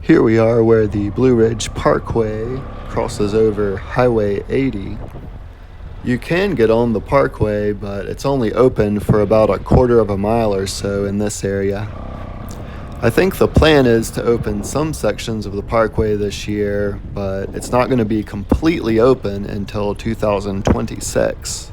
Here we are where the Blue Ridge Parkway crosses over Highway 80. You can get on the parkway, but it's only open for about a quarter of a mile or so in this area. I think the plan is to open some sections of the parkway this year, but it's not going to be completely open until 2026.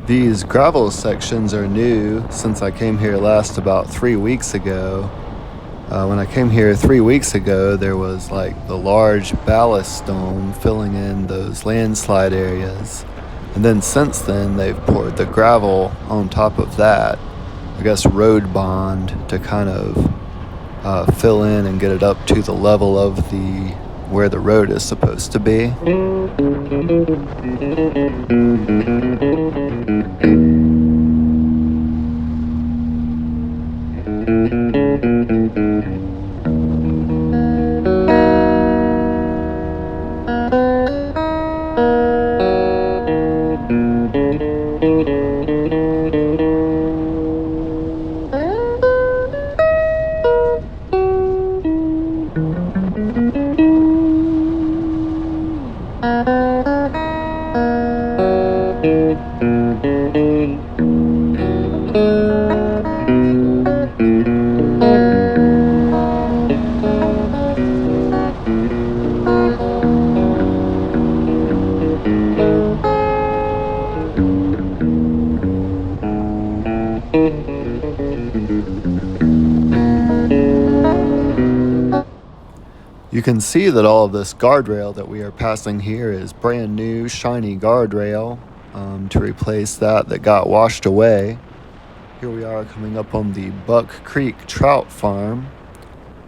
These gravel sections are new since I came here last about 3 weeks ago. When I came here 3 weeks ago, there was like the large ballast stone filling in those landslide areas. And then since then, they've poured the gravel on top of that, I guess road bond, to kind of fill in and get it up to the level of where the road is supposed to be. You can see that all of this guardrail that we are passing here is brand new, shiny guardrail to replace that got washed away. Here we are coming up on the Buck Creek Trout Farm,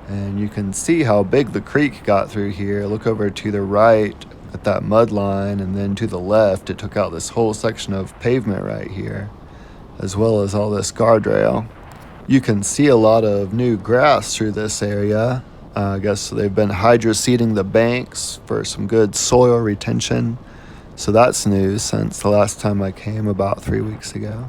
and you can see how big the creek got through here. Look over to the right at that mud line, and then to the left it took out this whole section of pavement right here, as well as all this guardrail. You can see a lot of new grass through this area. I guess they've been hydroseeding the banks for some good soil retention. So that's new since the last time I came about 3 weeks ago.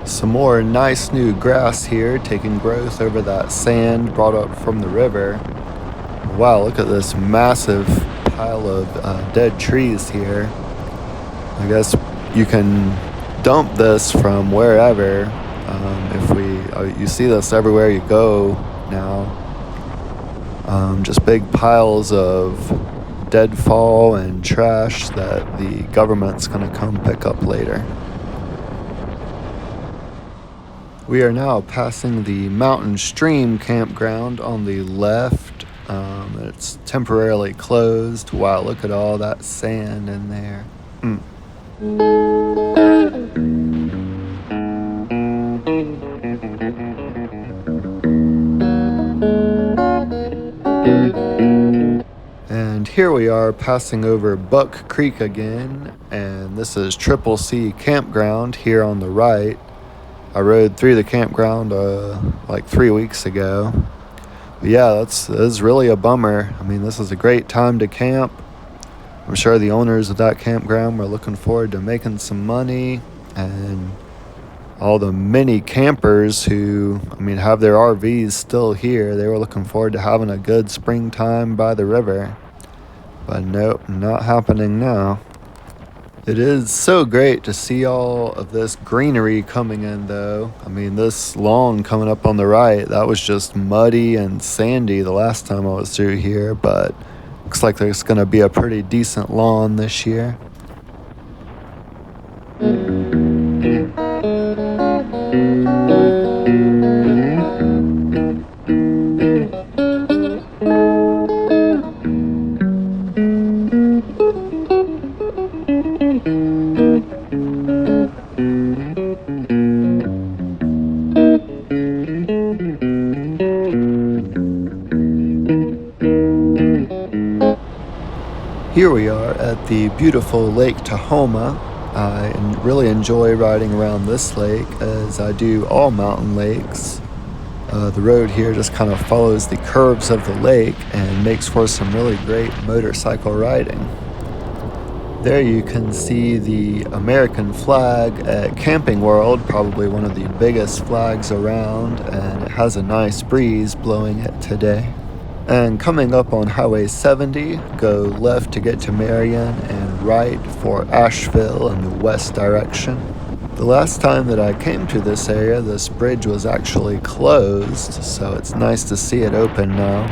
Some more nice new grass here, taking growth over that sand brought up from the river. Wow, look at this massive pile of dead trees here. I guess you can dump this from wherever. You see this everywhere you go now. Just big piles of deadfall and trash that the government's going to come pick up later. We are now passing the Mountain Stream campground on the left. It's temporarily closed. Wow, look at all that sand in there. And here we are passing over Buck Creek again, and this is Triple C Campground here on the right. I rode through the campground like 3 weeks ago. But yeah, that's really a bummer. I mean, this is a great time to camp. I'm sure the owners of that campground were looking forward to making some money, and all the mini campers who, have their RVs still here, they were looking forward to having a good springtime by the river. But nope, not happening now. It is so great to see all of this greenery coming in, though. This lawn coming up on the right, that was just muddy and sandy the last time I was through here, but looks like there's going to be a pretty decent lawn this year. Here we are at the beautiful Lake Tahoma. I really enjoy riding around this lake, as I do all mountain lakes. The road here just kind of follows the curves of the lake and makes for some really great motorcycle riding. There you can see the American flag at Camping World, probably one of the biggest flags around, and it has a nice breeze blowing it today. And coming up on Highway 70, go left to get to Marion and right for Asheville in the west direction. The last time that I came to this area, this bridge was actually closed, so it's nice to see it open now.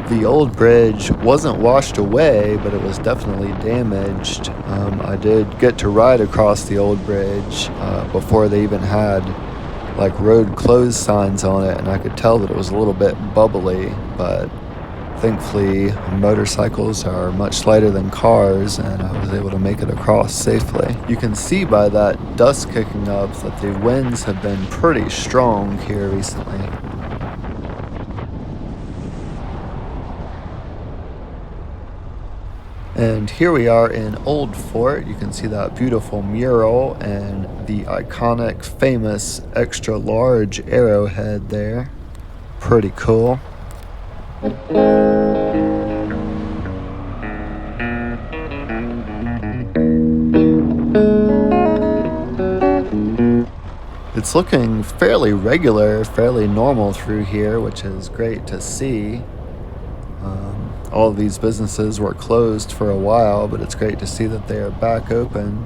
The old bridge wasn't washed away, but it was definitely damaged. I did get to ride across the old bridge before they even had road closed signs on it, and I could tell that it was a little bit bubbly, but thankfully motorcycles are much lighter than cars, and I was able to make it across safely. You can see by that dust kicking up that the winds have been pretty strong here recently. And here we are in Old Fort. You can see that beautiful mural and the iconic, famous, extra large arrowhead there. Pretty cool. It's looking fairly regular, fairly normal through here, which is great to see. All of these businesses were closed for a while, but it's great to see that they are back open.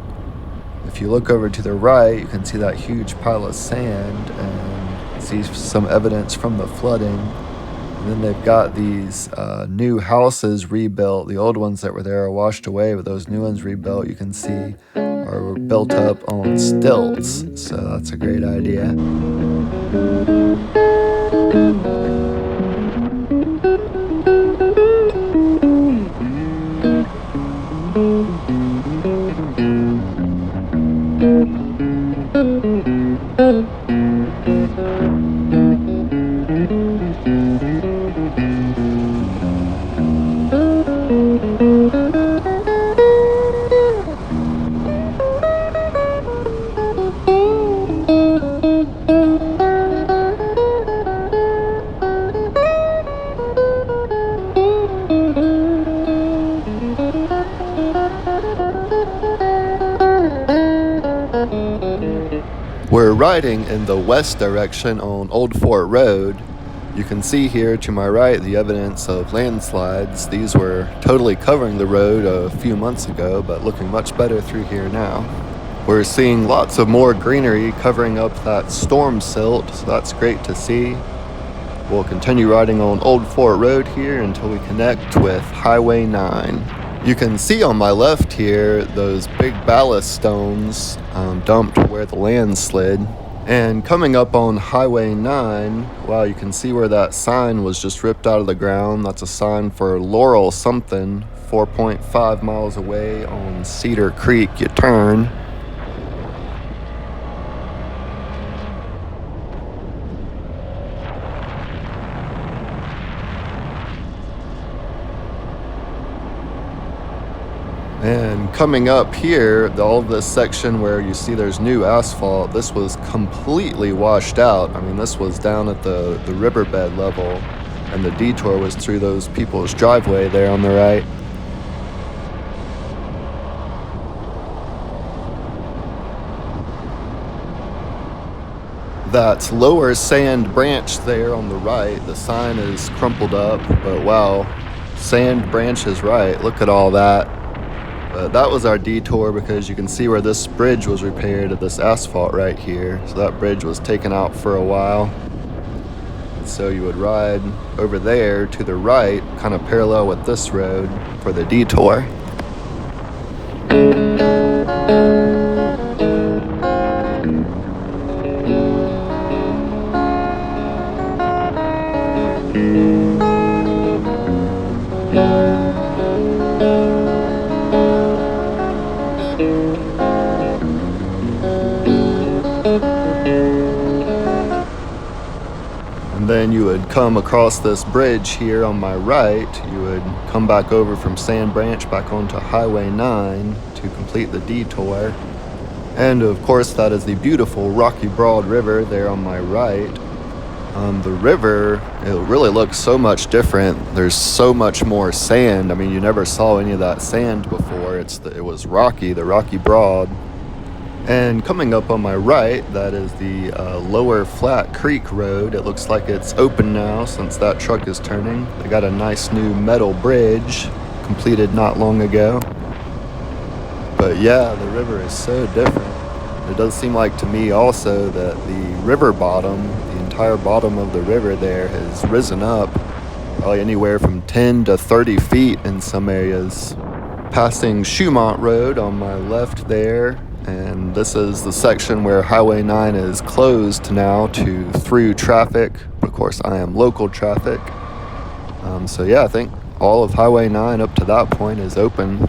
If you look over to the right, you can see that huge pile of sand and see some evidence from the flooding. And then they've got these new houses rebuilt. The old ones that were there are washed away, but those new ones rebuilt, you can see, are built up on stilts. So that's a great idea. We're riding in the west direction on Old Fort Road. You can see here to my right the evidence of landslides. These were totally covering the road a few months ago, but looking much better through here now. We're seeing lots of more greenery covering up that storm silt, so that's great to see. We'll continue riding on Old Fort Road here until we connect with Highway 9. You can see on my left here those big ballast stones dumped where the land slid. And coming up on Highway 9, wow, you can see where that sign was just ripped out of the ground. That's a sign for Laurel something, 4.5 miles away on Cedar Creek. You turn. And coming up here, all of this section where you see there's new asphalt, this was completely washed out. I mean, this was down at the riverbed level, and the detour was through those people's driveway there on the right. That lower sand branch there on the right, the sign is crumpled up, but wow, sand branch is right. Look at all that. But that was our detour because you can see where this bridge was repaired at this asphalt right here. So that bridge was taken out for a while. So you would ride over there to the right, kind of parallel with this road for the detour. And then you would come across this bridge here on my right. You would come back over from Sand Branch back onto Highway 9 to complete the detour. And of course, that is the beautiful Rocky Broad River there on my right. The river, it really looks so much different. There's so much more sand. I mean, you never saw any of that sand before. It was rocky, the Rocky Broad. And coming up on my right, that is the Lower Flat Creek Road. It looks like it's open now since that truck is turning. They got a nice new metal bridge completed not long ago. But yeah, the river is so different. It does seem like to me also that the river bottom, the entire bottom of the river there has risen up probably anywhere from 10 to 30 feet in some areas. Passing Shumont Road on my left there, and this is the section where Highway 9 is closed now to through traffic. Of course, I am local traffic. So yeah, I think all of Highway 9 up to that point is open.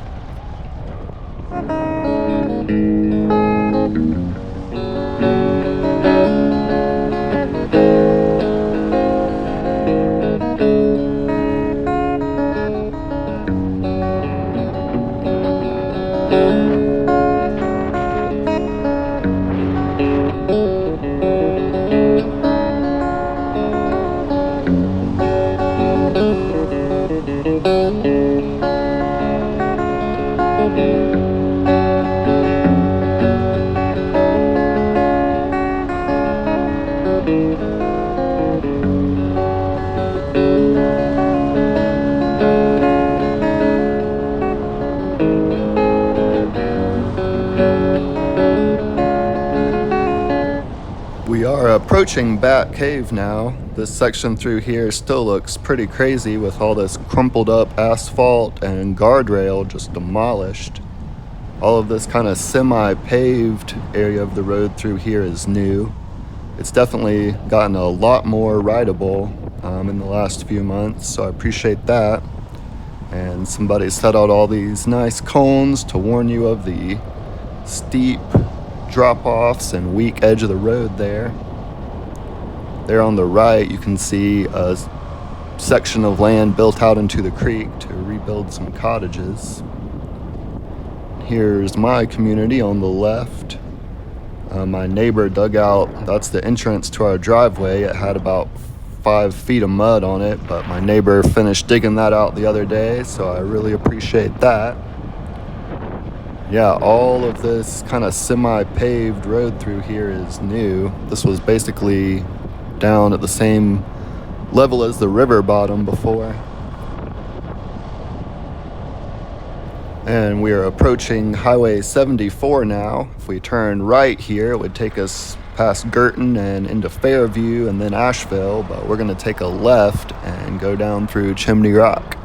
We are approaching Bat Cave now. This section through here still looks pretty crazy with all this crumpled up asphalt and guardrail just demolished. All of this kind of semi-paved area of the road through here is new. It's definitely gotten a lot more rideable in the last few months, so I appreciate that. And somebody set out all these nice cones to warn you of the steep drop-offs and weak edge of the road there. There on the right, you can see a section of land built out into the creek to rebuild some cottages. Here's my community on the left. My neighbor dug out, that's the entrance to our driveway. It had about 5 feet of mud on it, but my neighbor finished digging that out the other day, so I really appreciate that. Yeah, all of this kind of semi-paved road through here is new. This was basically down at the same level as the river bottom before. And we are approaching Highway 74 now. If we turn right here, it would take us past Girton and into Fairview and then Asheville, but we're going to take a left and go down through Chimney Rock.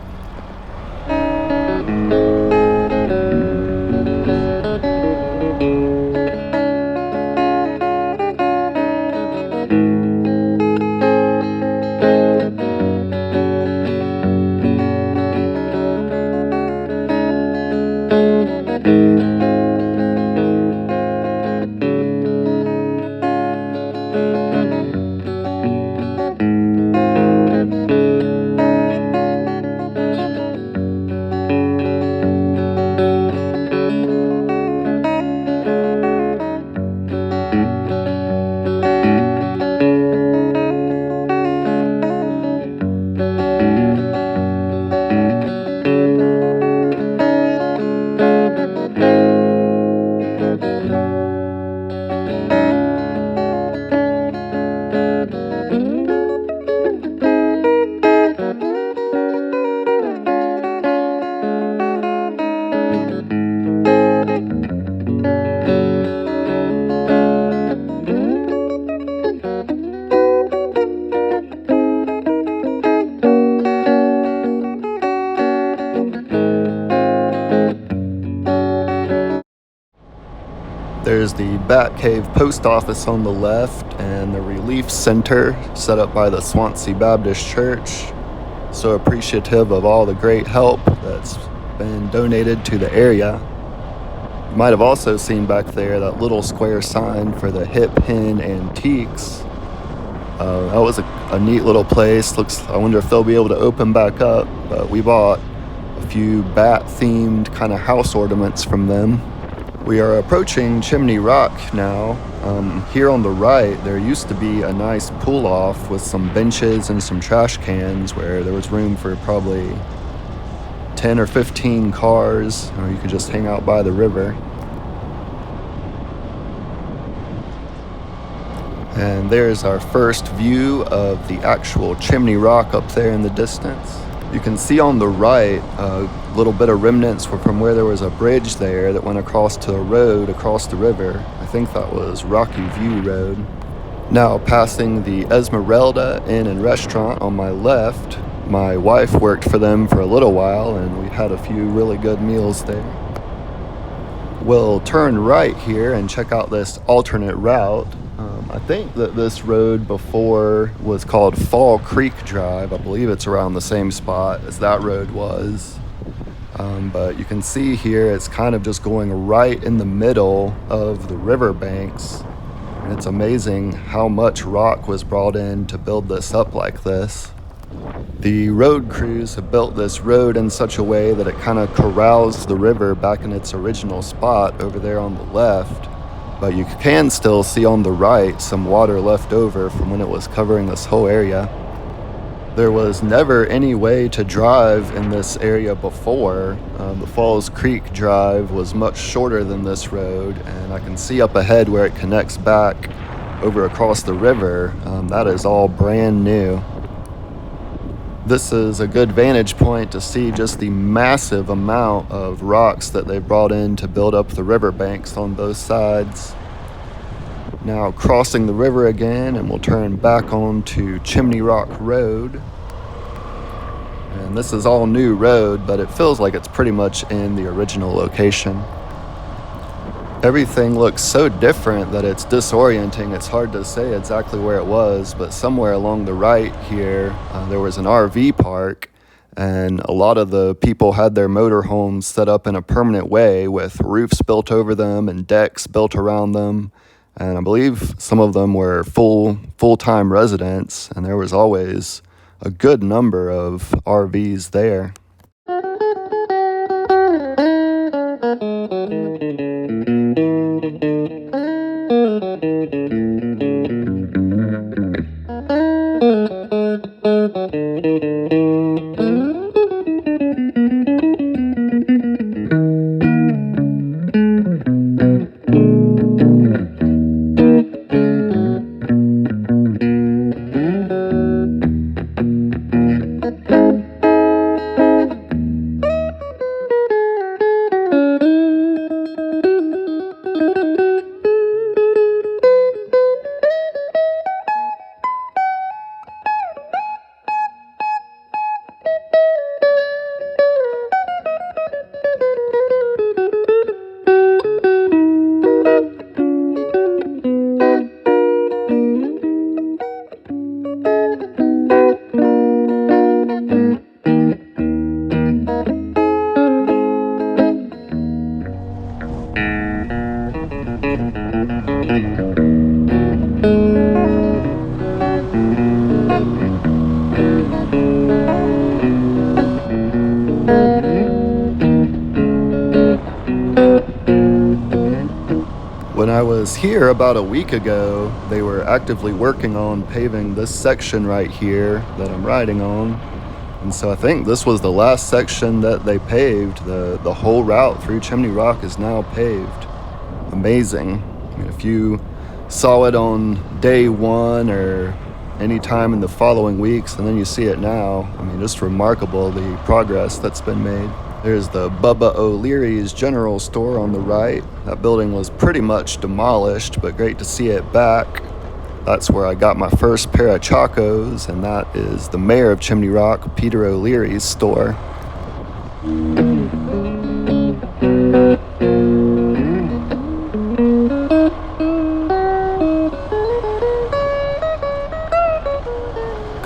There's the Bat Cave Post Office on the left and the Relief Center set up by the Swansea Baptist Church. So appreciative of all the great help that's been donated to the area. You might have also seen back there that little square sign for the Hip Hen Antiques. That was a neat little place. I wonder if they'll be able to open back up, but we bought a few bat-themed kind of house ornaments from them. We are approaching Chimney Rock now. Here on the right, there used to be a nice pull-off with some benches and some trash cans where there was room for probably 10 or 15 cars, or you could just hang out by the river. And there's our first view of the actual Chimney Rock up there in the distance. You can see on the right a little bit of remnants from where there was a bridge there that went across to a road across the river. I think that was Rocky View Road. Now passing the Esmeralda Inn and Restaurant on my left. My wife worked for them for a little while and we had a few really good meals there. We'll turn right here and check out this alternate route. I think that this road before was called Fall Creek Drive. I believe it's around the same spot as that road was. But you can see here it's kind of just going right in the middle of the riverbanks. And it's amazing how much rock was brought in to build this up like this. The road crews have built this road in such a way that it kind of corrals the river back in its original spot over there on the left. But you can still see on the right some water left over from when it was covering this whole area. There was never any way to drive in this area before. The Falls Creek Drive was much shorter than this road, and I can see up ahead where it connects back over across the river. That is all brand new. This is a good vantage point to see just the massive amount of rocks that they've brought in to build up the riverbanks on both sides. Now crossing the river again, and we'll turn back onto Chimney Rock Road. And this is all new road, but it feels like it's pretty much in the original location. Everything looks so different that it's disorienting. It's hard to say exactly where it was, but somewhere along the right here, there was an RV park, and a lot of the people had their motorhomes set up in a permanent way with roofs built over them and decks built around them. And I believe some of them were full-time residents, and there was always a good number of RVs there. When I was here about a week ago, they were actively working on paving this section right here that I'm riding on. And so I think this was the last section that they paved. The whole route through Chimney Rock is now paved. Amazing. I mean, if you saw it on day one or any time in the following weeks and then you see it now, I mean, just remarkable the progress that's been made. There's the Bubba O'Leary's General Store on the right. That building was pretty much demolished, but great to see it back. That's where I got my first pair of Chacos, and that is the mayor of Chimney Rock, Peter O'Leary's store.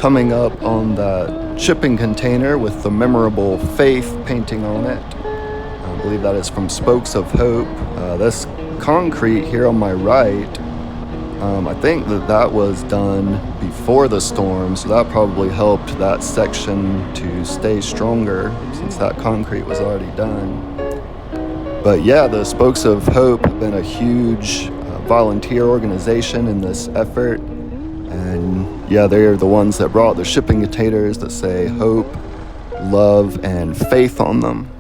coming up on that shipping container with the memorable Faith painting on it. I believe that is from Spokes of Hope. This concrete here on my right, I think that was done before the storm, so that probably helped that section to stay stronger since that concrete was already done. But yeah, the Spokes of Hope have been a huge volunteer organization in this effort. And yeah, they're the ones that brought the shipping containers that say hope, love, and faith on them.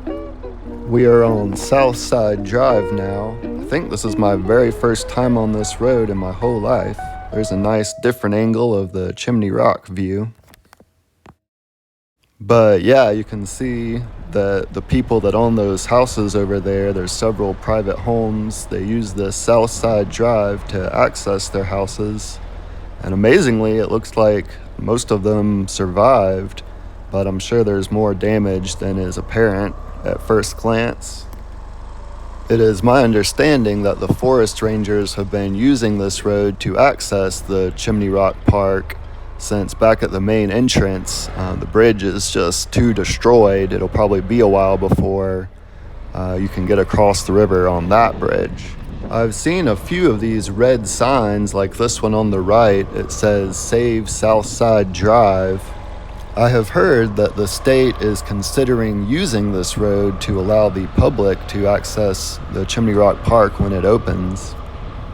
We are on Southside Drive now. I think this is my very first time on this road in my whole life. There's a nice different angle of the Chimney Rock view. But yeah, you can see that the people that own those houses over there, there's several private homes. They use this Southside Drive to access their houses. And amazingly, it looks like most of them survived, but I'm sure there's more damage than is apparent at first glance. It is my understanding that the forest rangers have been using this road to access the Chimney Rock Park since back at the main entrance, the bridge is just too destroyed. It'll probably be a while before you can get across the river on that bridge. I've seen a few of these red signs, like this one on the right. It says Save Southside Drive. I have heard that the state is considering using this road to allow the public to access the Chimney Rock Park when it opens.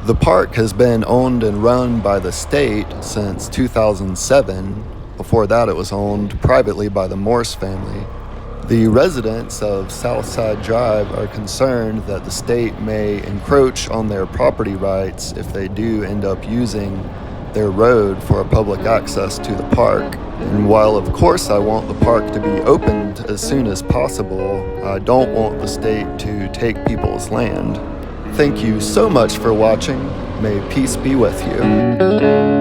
The park has been owned and run by the state since 2007. Before that, it was owned privately by the Morse family. The residents of Southside Drive are concerned that the state may encroach on their property rights if they do end up using their road for public access to the park. And while of course I want the park to be opened as soon as possible, I don't want the state to take people's land. Thank you so much for watching. May peace be with you.